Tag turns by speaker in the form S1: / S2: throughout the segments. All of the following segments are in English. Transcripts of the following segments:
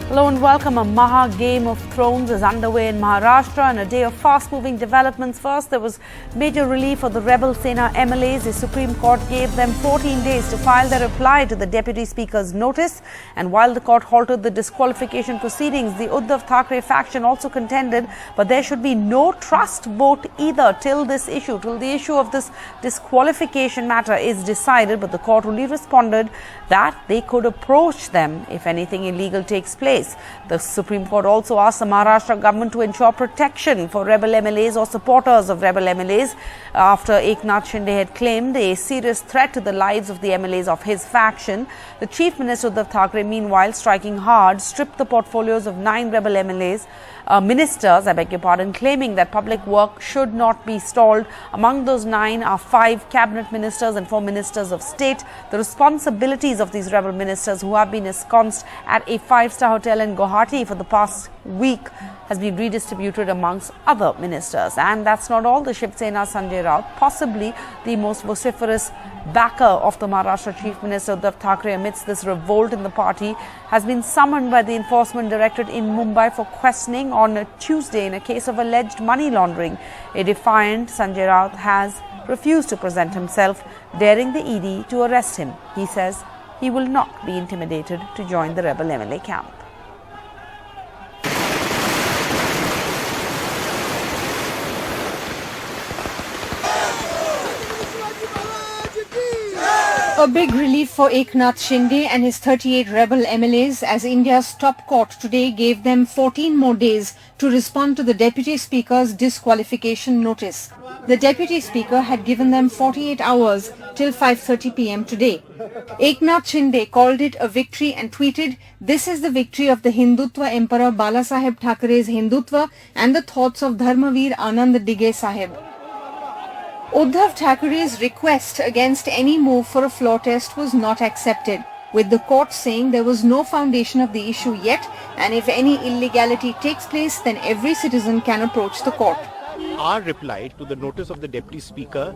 S1: Hello and welcome. A Maha Game of Thrones is underway in Maharashtra and a day of fast-moving developments. First, there was major relief for the rebel Sena MLAs. The Supreme Court gave them 14 days to file their reply to the Deputy Speaker's notice. And while the court halted the disqualification proceedings, the Uddhav Thackeray faction also contended, but there should be no trust vote either till the issue of this disqualification matter is decided. But the court only responded that they could approach them if anything illegal takes place. The Supreme Court also asked the Maharashtra government to ensure protection for rebel MLAs or supporters of rebel MLAs after Eknath Shinde had claimed a serious threat to the lives of the MLAs of his faction. The Chief Minister Uddhav Thackeray, meanwhile, striking hard, stripped the portfolios of 9 rebel MLAs. Ministers, claiming that public work should not be stalled. Among those 9 are 5 cabinet ministers and 4 ministers of state. The responsibilities of these rebel ministers who have been ensconced at a 5-star hotel in Guwahati for the past week has been redistributed amongst other ministers. And that's not all. The Shiv Sena Sanjay Raut, possibly the most vociferous backer of the Maharashtra Chief Minister Uddhav Thackeray amidst this revolt in the party, has been summoned by the Enforcement Directorate in Mumbai for questioning on a Tuesday in a case of alleged money laundering. A defiant Sanjay Raut has refused to present himself, daring the ED to arrest him. He says he will not be intimidated to join the rebel MLA camp.
S2: A big relief for Eknath Shinde and his 38 rebel MLAs as India's top court today gave them 14 more days to respond to the Deputy Speaker's disqualification notice. The Deputy Speaker had given them 48 hours till 5:30 p.m. today. Eknath Shinde called it a victory and tweeted, "This is the victory of the Hindutva Emperor Balasaheb Thakarey's Hindutva and the thoughts of Dharmaveer Anand Dige Sahib." Uddhav Thackeray's request against any move for a floor test was not accepted, with the court saying there was no foundation of the issue yet, and if any illegality takes place, then every citizen can approach the court.
S3: Our reply to the notice of the Deputy Speaker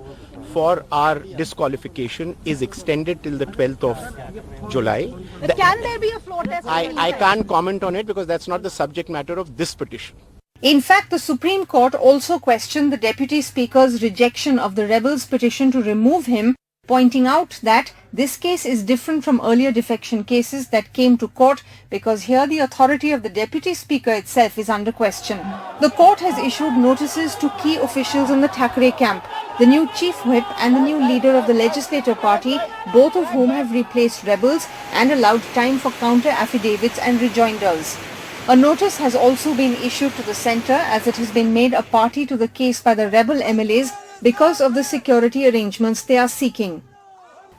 S3: for our disqualification is extended till the 12th of July.
S2: But can there be a floor test?
S3: I can't comment on it because that's not the subject matter of this petition.
S2: In fact, the Supreme Court also questioned the Deputy Speaker's rejection of the rebels' petition to remove him, pointing out that this case is different from earlier defection cases that came to court because here the authority of the Deputy Speaker itself is under question. The court has issued notices to key officials in the Thackeray camp, the new Chief Whip and the new leader of the Legislative Party, both of whom have replaced rebels and allowed time for counter affidavits and rejoinders. A notice has also been issued to the centre as it has been made a party to the case by the rebel MLAs because of the security arrangements they are seeking.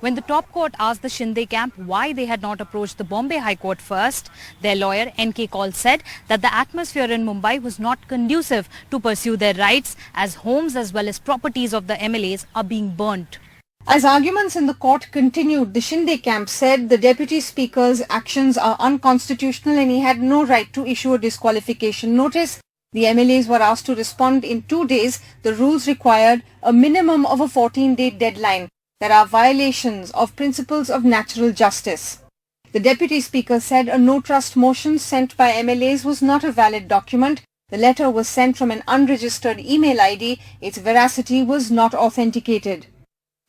S4: When the top court asked the Shinde camp why they had not approached the Bombay High Court first, their lawyer N.K. Kaul said that the atmosphere in Mumbai was not conducive to pursue their rights as homes as well as properties of the MLAs are being burnt.
S2: As arguments in the court continued, the Shinde camp said the Deputy Speaker's actions are unconstitutional and he had no right to issue a disqualification notice. The MLAs were asked to respond in 2 days. The rules required a minimum of a 14-day deadline. There are violations of principles of natural justice. The Deputy Speaker said a no-trust motion sent by MLAs was not a valid document. The letter was sent from an unregistered email ID. Its veracity was not authenticated.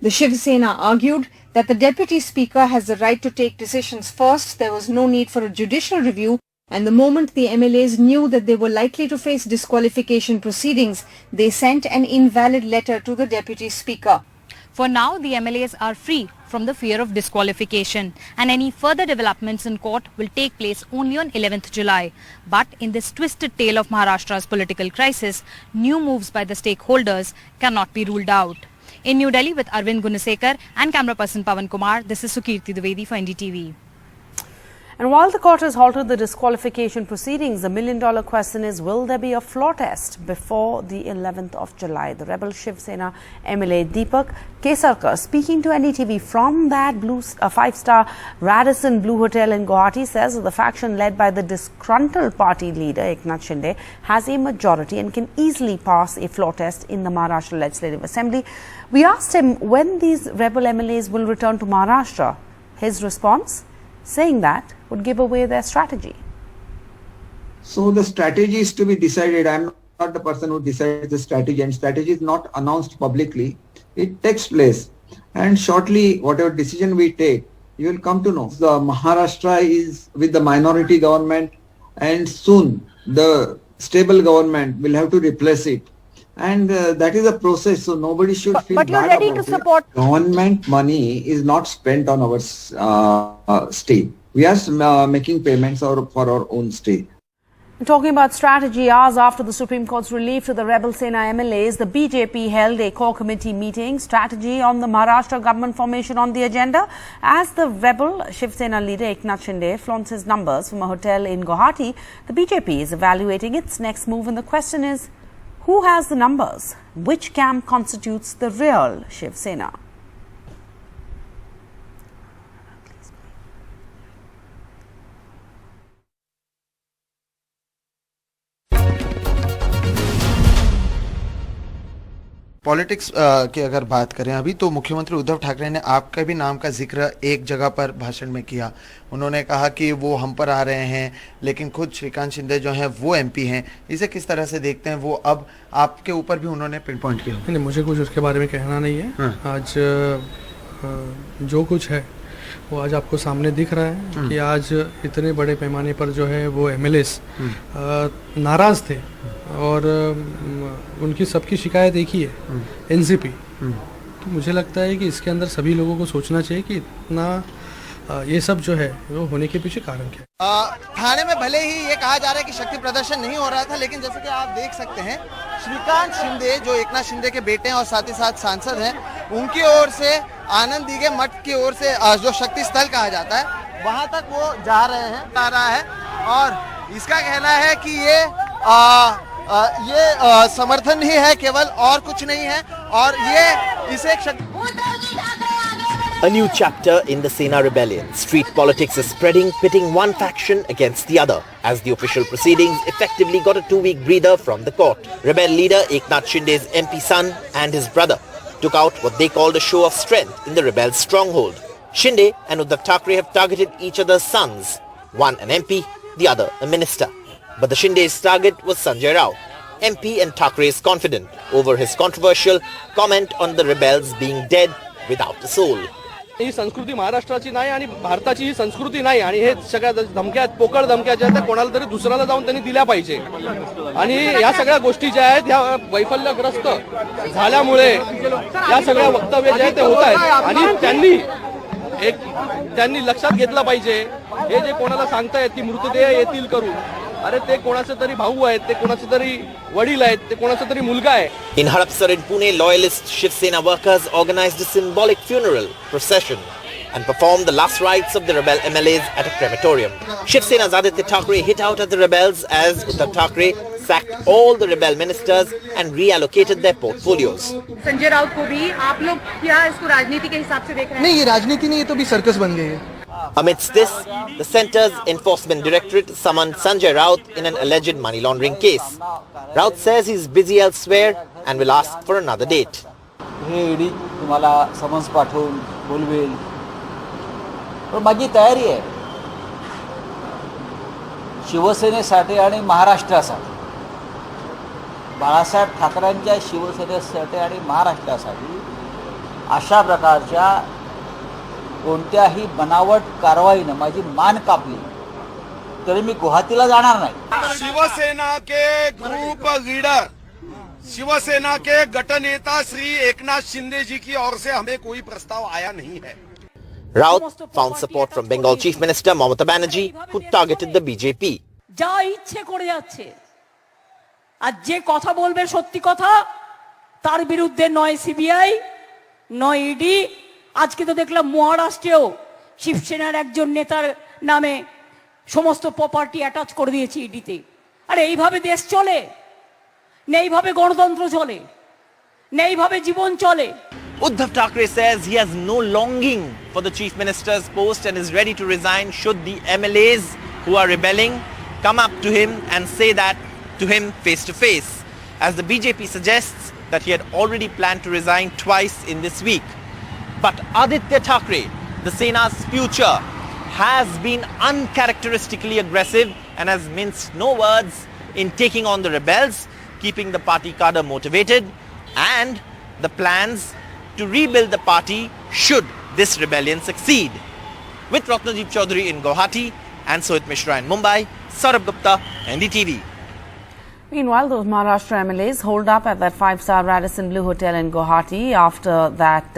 S2: The Shiv Sena argued that the Deputy Speaker has the right to take decisions first. There was no need for a judicial review, and the moment the MLAs knew that they were likely to face disqualification proceedings, they sent an invalid letter to the Deputy Speaker.
S4: For now, the MLAs are free from the fear of disqualification, and any further developments in court will take place only on 11th July. But in this twisted tale of Maharashtra's political crisis, new moves by the stakeholders cannot be ruled out. In New Delhi with Arvind Gunasekar and camera person Pawan Kumar, this is Sukirti Dwivedi for NDTV.
S1: And while the court has halted the disqualification proceedings, the million-dollar question is, will there be a floor test before the 11th of July? The rebel Shiv Sena MLA Deepak Kesarkar, speaking to NDTV from that 5-star Radisson Blue Hotel in Guwahati, says that the faction led by the disgruntled party leader Eknath Shinde has a majority and can easily pass a floor test in the Maharashtra Legislative Assembly. We asked him when these rebel MLAs will return to Maharashtra. His response, saying that would give away their strategy.
S5: So the strategy is to be decided. I'm not the person who decides the strategy, and strategy is not announced publicly. It takes place, and shortly whatever decision we take, you will come to know. The Maharashtra is with the minority government, and soon the stable government will have to replace it. And that is a process, so nobody should feel bad about it.
S1: But you're ready to support.
S5: Government money is not spent on our state. We are making payments for our own state.
S1: Talking about strategy, hours after the Supreme Court's relief to the rebel Sena MLAs, the BJP held a core committee meeting. Strategy on the Maharashtra government formation on the agenda. As the rebel Shiv Sena leader Eknath Shinde flaunts his numbers from a hotel in Guwahati, the BJP is evaluating its next move, and the question is, who has the numbers? Which camp constitutes the real Shiv Sena?
S6: Politics की अगर बात करें अभी, तो मुख्यमंत्री उद्धव ठाकरे ने आपका भी नाम का जिक्र एक जगह पर भाषण में किया। उन्होंने कहा कि वो हम पर आ रहे हैं, लेकिन खुद श्रीकांत शिंदे जो हैं वो एमपी हैं। इसे किस तरह से देखते हैं? वो अब आपके ऊपर भी उन्होंने पिन पॉइंट किया।
S7: नहीं, मुझे कुछ उसके बारे में कहना नहीं है। आज जो कुछ है वो आज आपको सामने दिख रहा है कि आज इतने बड़े पैमाने पर जो है वो एमएलएस नाराज़ थे, और उनकी सबकी शिकायत एक ही है, एनसीपी। तो मुझे लगता है कि इसके अंदर सभी लोगों को सोचना चाहिए कि इतना ये सब जो है वो होने के पीछे कारण क्या है।
S6: थाने में भले ही ये कहा जा रहा है कि शक्ति प्रदर्शन नहीं हो रहा था, लेकिन जैसे कि आप देख सकते हैं, श्रीकांत शिंदे जो एकनाथ शिंदे के बेटे हैं और साथ ही साथ सांसद हैं, उनकी ओर से आनंद दीघे मठ की ओर से जो शक्ति स्थल कहा जाता है वहां तक वो जा रहा है, और इसका कहना है कि ये समर्थन ही है केवल, और कुछ नहीं है, और ये इसे
S8: A new chapter in the Sena rebellion. Street politics is spreading, pitting one faction against the other, as the official proceedings effectively got a 2-week breather from the court. Rebel leader Eknath Shinde's MP son and his brother took out what they called a show of strength in the rebels' stronghold. Shinde and Uddhav Thackeray have targeted each other's sons, one an MP, the other a minister. But the Shinde's target was Sanjay Rao. MP and Thackeray is confident over his controversial comment on the rebels being dead without a soul.
S9: ही संस्कृती महाराष्ट्राची नाही आणि भारताची ही संस्कृती नाही, आणि हे सगळ्या धमक्या, पोकळ धमक्या ज्या आहेत कोणाला तरी दुसऱ्याला जाऊन त्यांनी दिल्या पाहिजे, आणि या सगळ्या गोष्टी ज्या आहेत ह्या वैफल्यग्रस्त झाल्यामुळे या सगळ्या वक्तव्य जे आहेत ते होत आहेत, आणि त्यांनी लक्षात घेतलं पाहिजे, हे जे कोणाला सांगतायत की मृतदेह येतील करून, अरे ते कोणाचे तरी भाऊ आहेत, ते कोणाचे तरी वडील आहेत, ते कोणाचा तरी मुलगा आहे.
S8: In Hadapsar in Pune, loyalist Shiv Sena workers organized a symbolic funeral procession and performed the last rites of the rebel MLAs at a crematorium. Shiv Sena's Aditya Thackeray hit out at the rebels as Uddhav Thackeray sacked all the rebel ministers and reallocated their portfolios.
S10: Sanjay Raut को भी आप लोग क्या इसको राजनीति के हिसाब से देख रहे हैं?
S7: नहीं, ये राजनीति नहीं, ये तो भी सर्कस बन गई है।
S8: Amidst this, the centre's enforcement directorate summoned Sanjay Raut in an alleged money laundering case. Raut says he's busy elsewhere and will ask for another date.
S11: हे ईडी तुम्हाला समन्स पाठवून बोलवेल, पण माझी तयारी आहे शिवसेनेसाठी आणि महाराष्ट्रासाठी, बाळासाहेब ठाकरेंच्या शिवसेनेसाठी आणि महाराष्ट्रासाठी अशा प्रकारच्या कोणत्याही बनावट कारवाईने माझी मान कापली तरी मी गुवाहाटीला जाणार नाही.
S12: शिवसेना के ग्रुप लीडर, शिवसेना के गठनेता श्री एकनाथ शिंदे जी की ओर से हमें कोई प्रस्ताव आया नहीं है.
S8: Raut found support from Bengal Chief Minister Mamata Banerjee, who targeted the BJP.
S10: যা ইচ্ছে করে যাচ্ছে, আর যে কথা বলবে সত্যি কথা তার বিরুদ্ধে নয় সিবিআই নয় ইডি। আজকে তো দেখলাম মহারাষ্ট্রেও শিবসেনার একজন নেতার নামে সমস্ত প্রপার্টি অ্যাটাচ করে দিয়েছে ইডিতে। আরে এইভাবে দেশ চলে না, এইভাবে গণতন্ত্র চলে না, এইভাবে জীবন চলে।
S8: Uddhav Thackeray says he has no longing for the chief minister's post and is ready to resign should the MLAs who are rebelling come up to him and say that to him face to face, as the BJP suggests that he had already planned to resign twice in this week. But Aditya Thackeray, the Sena's future, has been uncharacteristically aggressive and has minced no words in taking on the rebels, keeping the party cadre motivated, and the plans to rebuild the party should this rebellion succeed. With Ratnadeep Chaudhary in Guwahati and Sohit Mishra in Mumbai, Saurabh Gupta, NDTV.
S1: Meanwhile, those Maharashtra MLAs holed up at that 5-star Radisson Blu Hotel in Guwahati after that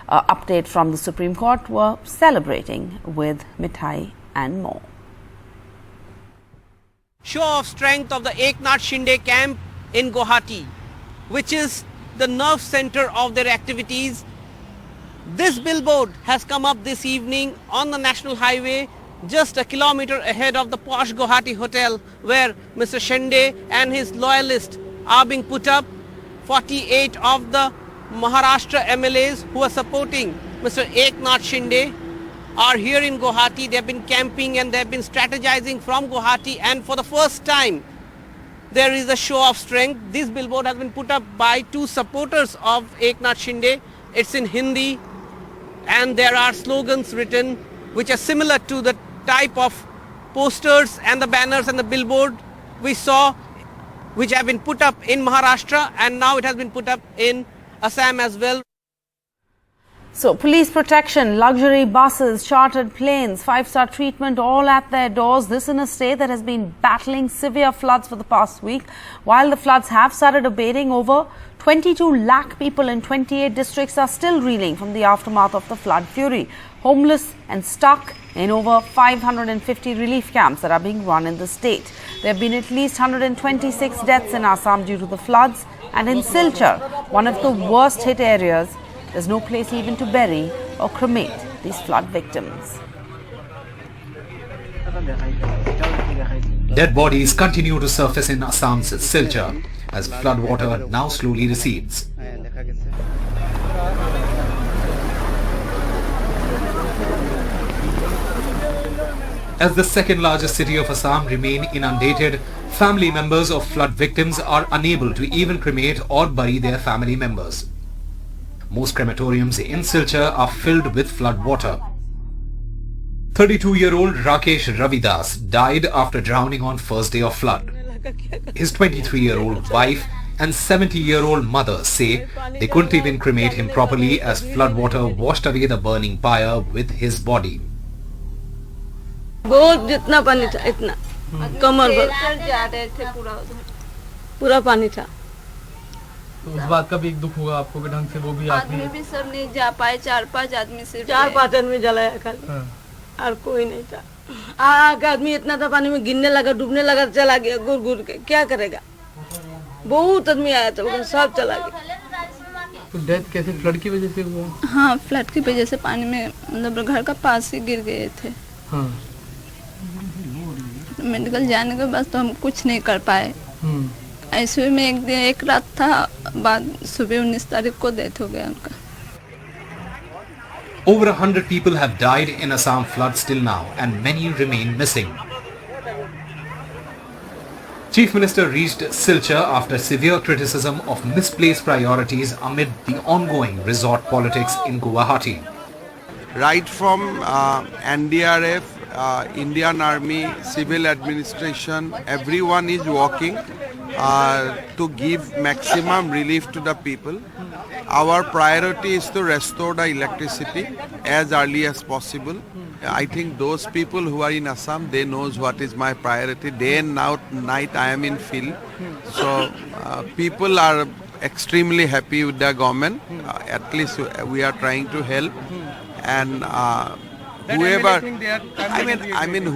S1: update from the Supreme Court were celebrating with mithai and more.
S13: Show of strength of the Eknath Shinde camp in Guwahati, which is the nerve center of their activities. This billboard has come up this evening on the National Highway just a kilometer ahead of the posh Guwahati hotel where Mr. Shinde and his loyalists are being put up. 48 of the Maharashtra MLAs who are supporting Mr. Eknath Shinde are here in Guwahati. They have been camping and they have been strategizing from Guwahati, and for the first time there is a show of strength. This billboard has been put up by two supporters of Eknath Shinde. It's in Hindi and there are slogans written which are similar to the type of posters and the banners and the billboard we saw, which have been put up in Maharashtra, and now it has been put up in Assam as well.
S1: So, police protection, luxury buses, chartered planes, 5-star treatment all at their doors. This in a state that has been battling severe floods for the past week. While the floods have started abating, over 22 lakh people in 28 districts are still reeling from the aftermath of the flood fury. Homeless and stuck in over 550 relief camps that are being run in the state. There have been at least 126 deaths in Assam due to the floods, and in Silchar, one of the worst hit areas, there's no place even to bury or cremate these flood victims.
S14: Dead bodies continue to surface in Assam's Silchar as floodwater now slowly recedes. As the second largest city of Assam remain inundated, family members of flood victims are unable to even cremate or bury their family members. Most crematoriums in Silchar are filled with flood water. 32-year-old Rakesh Ravidas died after drowning on first day of flood. His 23-year-old wife and 70-year-old mother say they couldn't even cremate him properly as floodwater washed away the burning pyre with his body.
S15: बहुत जितना पानी था इतना कमर भर जा रहे थे पूरा पानी था।
S7: तो उस बात का भी एक दुख होगा आपको कि ढंग से वो भी
S15: आदमी भी सब नहीं जा पाए, 4-5 आदमी से 4-5 आदमी जलाया कल और कोई नहीं था। आगे आदमी इतना था पानी में गिरने लगा, डूबने लगा, चला गया गुर गुर के, क्या करेगा। बहुत आदमी आया था, सब चला गया।
S7: तो डेथ कैसे फ्लड की वजह से हुआ?
S15: हाँ, फ्लड की वजह से पानी में मतलब घर का पास ही गिर गए थे।
S7: हाँ।
S15: मेडिकल जाने के बाद तो हम कुछ नहीं कर पाए। ऐसे में एक रात था, बाद सुबह 19 तारीख को डेथ हो गया उनका।
S14: Over 100 people have died in Assam floods till now and many remain missing. Chief Minister reached Silchar after severe criticism of misplaced priorities amid the ongoing resort politics in Guwahati.
S12: Right from NDRF, Indian Army, civil administration, everyone is working to give maximum relief to the people. Our priority is to restore the electricity as early as possible. I think those people who are in Assam, they knows what is my priority. Day and night I am in field. So people are extremely happy with the government. At least we are trying to help. And whoever,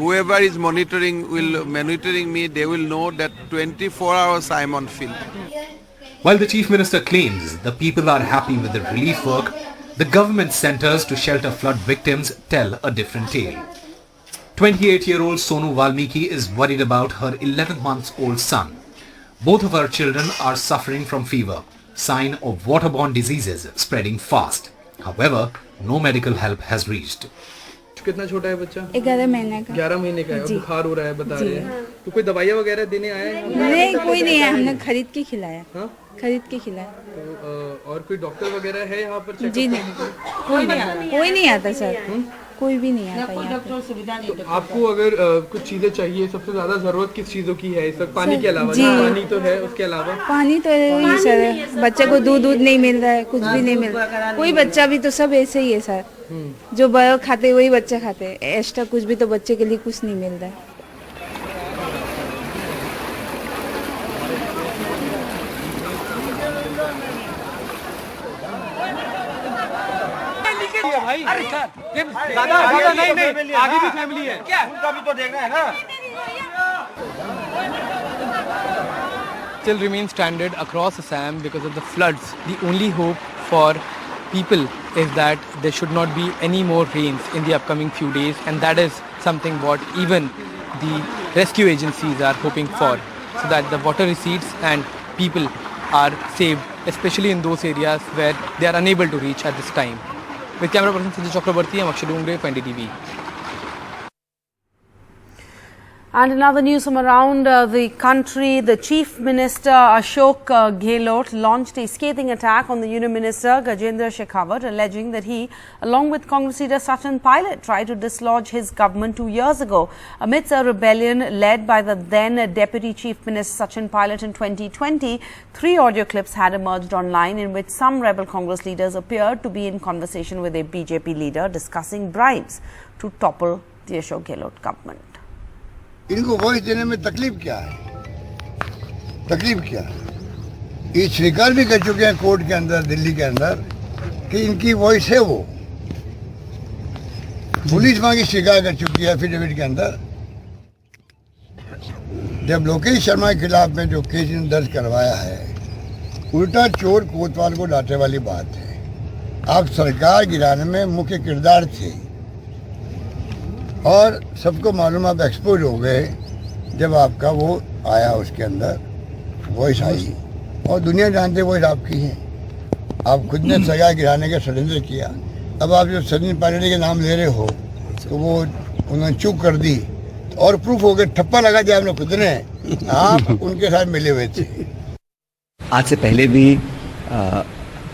S12: whoever is monitoring me, they will know that 24 hours I am on field.
S14: While the Chief Minister claims the people are happy with the relief work, the government centers to shelter flood victims tell a different tale. 28-year-old Sonu Valmiki is worried about her 11-month-old son. Both of her children are suffering from fever, sign of waterborne diseases spreading fast. However, no medical help has reached.
S7: कितना छोटा है बच्चा?
S16: 11 महीने का।
S7: 11 महीने का है, बुखार हो रहा है बता रहे हैं। तो कोई दवाइयाँ वगैरह देने आया है?
S16: नहीं, कोई नहीं है, हमने खरीद के खिलाया। हाँ? खरीद के खिलाया।
S7: तो और कोई डॉक्टर वगैरह है यहाँ पर?
S16: जी नहीं, कोई नहीं आता सर। कोई भी नहीं आता
S15: कोई
S16: यहाँ
S15: डॉक्टर सुविधा नहीं।
S7: तो आपको अगर कुछ चीजें चाहिए, सबसे ज्यादा जरूरत किस चीजों की है इस वक्त? पानी
S16: सर,
S7: के अलावा?
S16: जी।
S7: पानी तो है, उसके अलावा
S16: पानी तो है सर, बच्चे को दूध नहीं मिल रहा है, कुछ भी नहीं मिल रहा है। कोई बच्चा भी तो सब ऐसे ही है सर, जो बड़े खाते वही बच्चे खाते हैं, एक्स्ट्रा कुछ भी तो बच्चे के लिए कुछ नहीं मिल रहा है।
S9: भाई दादा नहीं आगे भी फैमिली है क्या, उनका भी तो देखना है ना। Still remains stranded across Assam because of the floods. The only hope for people is that there should not be any more rains in the upcoming few days, and that is something what even the rescue agencies are hoping for, so that the water recedes and people are saved, especially in those areas where they are unable to reach at this time. With camera person Sachin, I'm Akshay Dongre for NDTV.
S1: And another news from around the country, the Chief Minister Ashok Gehlot launched a scathing attack on the Union Minister Gajendra Shekhawat, alleging that he, along with Congress leader Sachin, tried to dislodge his government 2 years ago. Amidst a rebellion led by the then Deputy Chief Minister Sachin in 2020, 3 audio clips had emerged online in which some rebel Congress leaders appeared to be in conversation with a BJP leader discussing bribes to topple the Ashok Gehlot government.
S17: इनको voice देने में तकलीफ क्या है? तकलीफ क्या है? ये स्वीकार भी कर चुके हैं कोर्ट के अंदर, दिल्ली के अंदर, कि इनकी वॉइस है वो। पुलिस वहां की स्वीकार कर चुकी है एफिडेविट के अंदर। जब लोकेश शर्मा के खिलाफ में जो केस दर्ज करवाया है, उल्टा चोर कोतवाल को डांटने वाली बात है। आप सरकार गिराने में मुख्य किरदार थे और सबको मालूम आप एक्सपोज हो गए जब आपका वो आया, उसके अंदर वॉइस आई और दुनिया जानते वॉइस आपकी है। आप खुद ने सजा गिराने का षड्यंत्र किया। अब आप जो सचिन पायलट के नाम ले रहे हो तो वो उन्होंने चूक कर दी और प्रूफ हो गया, ठप्पा लगा दिया आपने खुद ने, आप उनके साथ मिले हुए थे।
S18: आज से पहले भी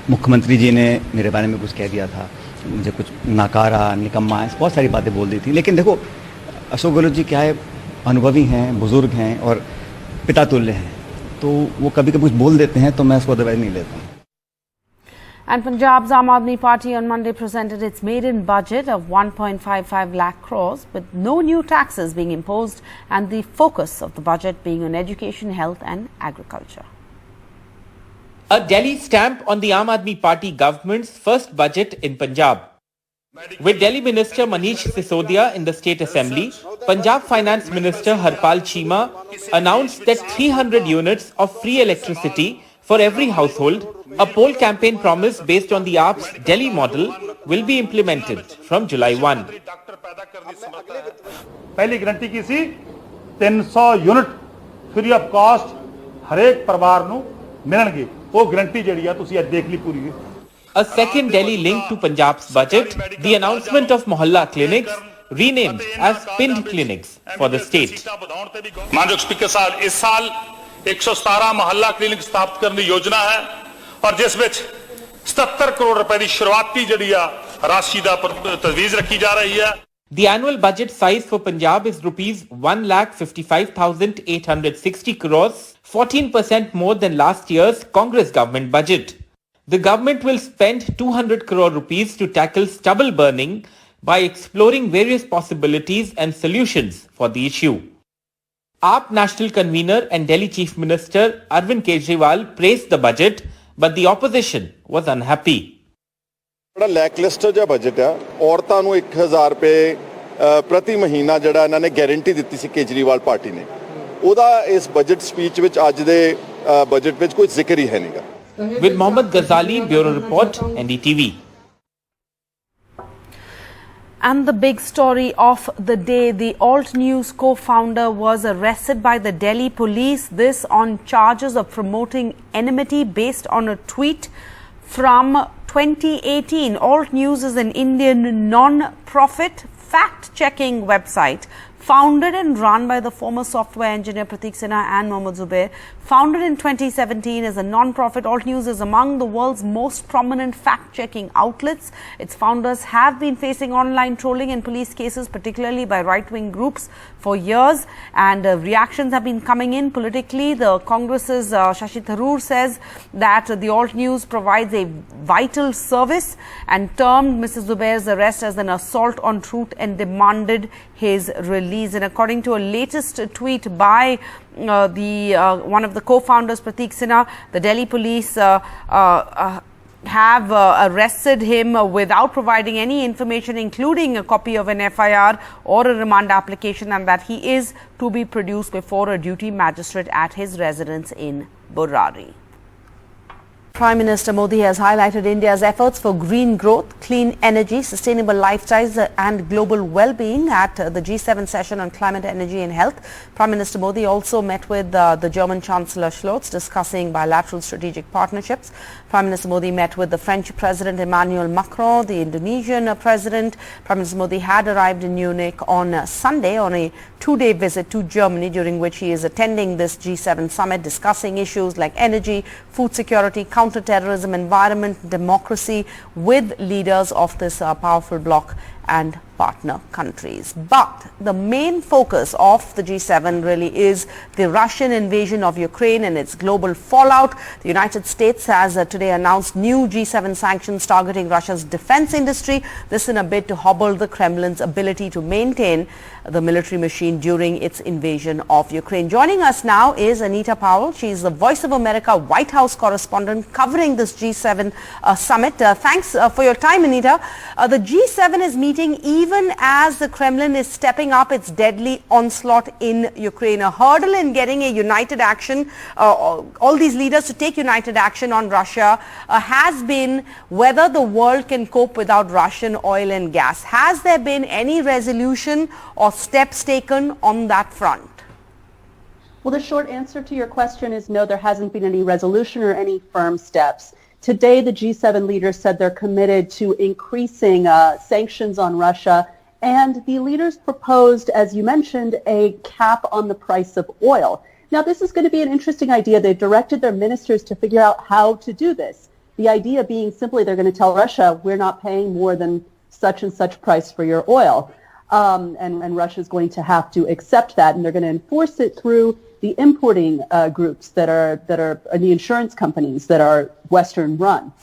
S18: मुख्यमंत्री जी ने मेरे बारे में कुछ कह दिया था, मुझे कुछ नाकारा, निकम्मा, बहुत सारी बातें बोल दी थी। लेकिन देखो अशोक गहलोत जी क्या है, अनुभवी हैं, बुजुर्ग हैं और पिता तुल्य हैं, तो वो कभी कभी कुछ बोल देते हैं तो मैं उसको अदरवाइज नहीं लेता।
S1: And Punjab's Aam Aadmi Party on Monday presented its maiden budget of 1.55 lakh crores, with no new taxes being imposed and the focus of the budget being on education, health and agriculture.
S19: A Delhi stamp on the Aam Aadmi Party government's first budget in Punjab. With Delhi Minister Manish Sisodia in the State Assembly, Punjab Finance Minister Harpal Cheema announced that 300 units of free electricity for every household, a poll campaign promise based on the AAP's Delhi model, will be implemented from July 1.
S20: पहली guarantee की सी 300 unit free of cost हर एक परिवार ਨੂੰ ਮਿਲਣਗੇ। वो guarantee ਜਿਹੜੀ ਆ ਤੁਸੀਂ ਅੱਜ ਦੇਖ ਲਈ ਪੂਰੀ।
S19: A second Delhi link to Punjab's budget, the announcement of Mohalla clinics, renamed as pinned clinics for the state.
S20: माननीय स्पीकर साहब, इस साल 117 मोहल्ला क्लिनिक स्थापित करने की योजना है और जिस ਵਿੱਚ 77 करोड़ रुपए की शुरुआती ਜਿਹੜੀ ਆ ਰਾਸ਼ੀ ਦਾ ਤਜਵੀਜ਼ ਰੱਖੀ ਜਾ ਰਹੀ ਹੈ।
S19: The annual budget size for Punjab is rupees 1,55,860 crores, 14% more than last year's Congress government budget. The government will spend 200 crore rupees to tackle stubble burning by exploring various possibilities and solutions for the issue. AAP National Convener and Delhi Chief Minister Arvind Kejriwal praised the budget, but the opposition was unhappy.
S21: बड़ा लैकलिस्टर जो budget है, औरतों ਨੂੰ 1000 रुपए प्रति महीना ਜਿਹੜਾ ਇਹਨਾਂ ਨੇ ਗਾਰੰਟੀ ਦਿੱਤੀ ਸੀ ਕੇਜਰੀਵਾਲ ਪਾਰਟੀ ਨੇ, ਉਹਦਾ ਇਸ ਬਜਟ ਸਪੀਚ ਵਿੱਚ ਅੱਜ ਦੇ ਬਜਟ ਵਿੱਚ ਕੋਈ ਜ਼ਿਕਰ ਹੀ ਹੈ ਨਹੀਂਗਾ।
S19: With Mohammad Ghazali, Bureau Report, NDTV.
S1: And the big story of the day, the Alt News co-founder was arrested by the Delhi police, this on charges of promoting enmity based on a tweet from 2018. Alt News is an Indian non-profit fact-checking website founded and run by the former software engineer Pratik Sena and Mohammad Zubair. Founded in 2017 as a non-profit, Alt News is among the world's most prominent fact-checking outlets. Its founders have been facing online trolling and police cases, particularly by right-wing groups, for years, and reactions have been coming in politically. The Congress's Shashi Tharoor says that the Alt News provides a vital service and termed Mr. Zubair's arrest as an assault on truth and demanded his release. And according to a latest tweet by one of the co-founders, Pratik Sena, the Delhi police have arrested him without providing any information, including a copy of an FIR or a remand application, and that he is to be produced before a duty magistrate at his residence in Burari. Prime Minister Modi has highlighted India's efforts for green growth, clean energy, sustainable lifestyles and global well-being at the G7 session on climate, energy and health. Prime Minister Modi also met with the German Chancellor Scholz discussing bilateral strategic partnerships. Prime Minister Modi met with the French President Emmanuel Macron, the Indonesian President. Prime Minister Modi had arrived in Munich on Sunday on a two-day visit to Germany, during which he is attending this G7 summit, discussing issues like energy, food security, counter-terrorism, environment, democracy with leaders of this powerful bloc and partner countries. But the main focus of the G7 really is the Russian invasion of Ukraine and its global fallout. The United States has today announced new G7 sanctions targeting Russia's defense industry. This in a bid to hobble the Kremlin's ability to maintain the military machine during its invasion of Ukraine. Joining us now is Anita Powell. She is the Voice of America White House correspondent covering this G7 summit. Thanks for your time, Anita. The G7 is meeting even as the Kremlin is stepping up its deadly onslaught in Ukraine. A hurdle in getting a united action, all these leaders to take united action on Russia has been whether the world can cope without Russian oil and gas. Has there been any resolution or steps taken on that front?
S3: Well, the short answer to your question is no, there hasn't been any resolution or any firm steps. Today, the G7 leaders said they're committed to increasing sanctions on Russia, and the leaders proposed, as you mentioned, a cap on the price of oil. Now, this is going to be an interesting idea. They've directed their ministers to figure out how to do this. The idea being simply they're going to tell Russia, we're not paying more than such and such price for your oil. And Russia is going to have to accept that, and they're going to enforce it through the importing groups that are the insurance companies that are Western run.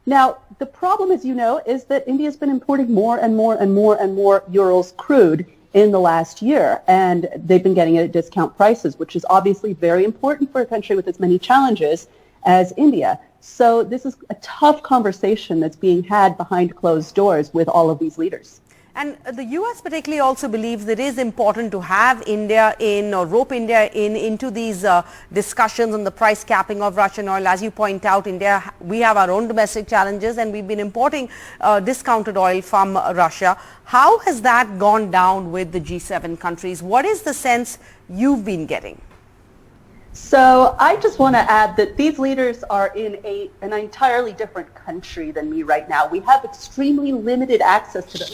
S3: Now, the problem, as you know, is that India's been importing more and more and more and more Urals crude in the last year, and they've been getting it at discount prices, which is obviously very important for a country with as many challenges as India. So this is a tough conversation that's being had behind closed doors with all of these leaders.
S1: And the US particularly also believes it is important to have India in, or rope India into these discussions on the price capping of Russian oil. As you point out, India, we have our own domestic challenges and we've been importing discounted oil from Russia. How has that gone down with the G7 countries? What is the sense you've been getting?
S3: So I just want to add that these leaders are in an entirely different country than me right now. We have extremely limited access to them.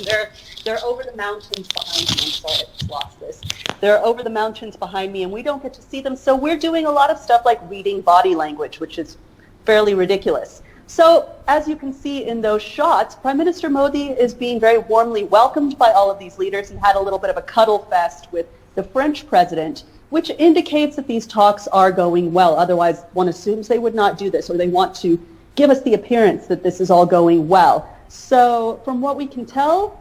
S3: They're over the mountains behind me. I'm sorry, I just lost this. They're over the mountains behind me, and we don't get to see them. So we're doing a lot of stuff like reading body language, which is fairly ridiculous. So as you can see in those shots, Prime Minister Modi is being very warmly welcomed by all of these leaders and had a little bit of a cuddle fest with the French president, which indicates that these talks are going well. Otherwise, one assumes they would not do this, or they want to give us the appearance that this is all going well. So from what we can tell,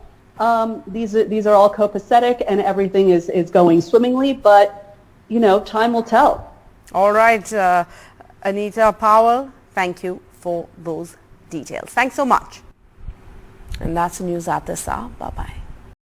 S3: these are all copacetic and everything is going swimmingly, but, you know, time will tell.
S1: All right, Anita Powell, thank you for those details. Thanks so much. And that's the news at this hour. Bye-bye.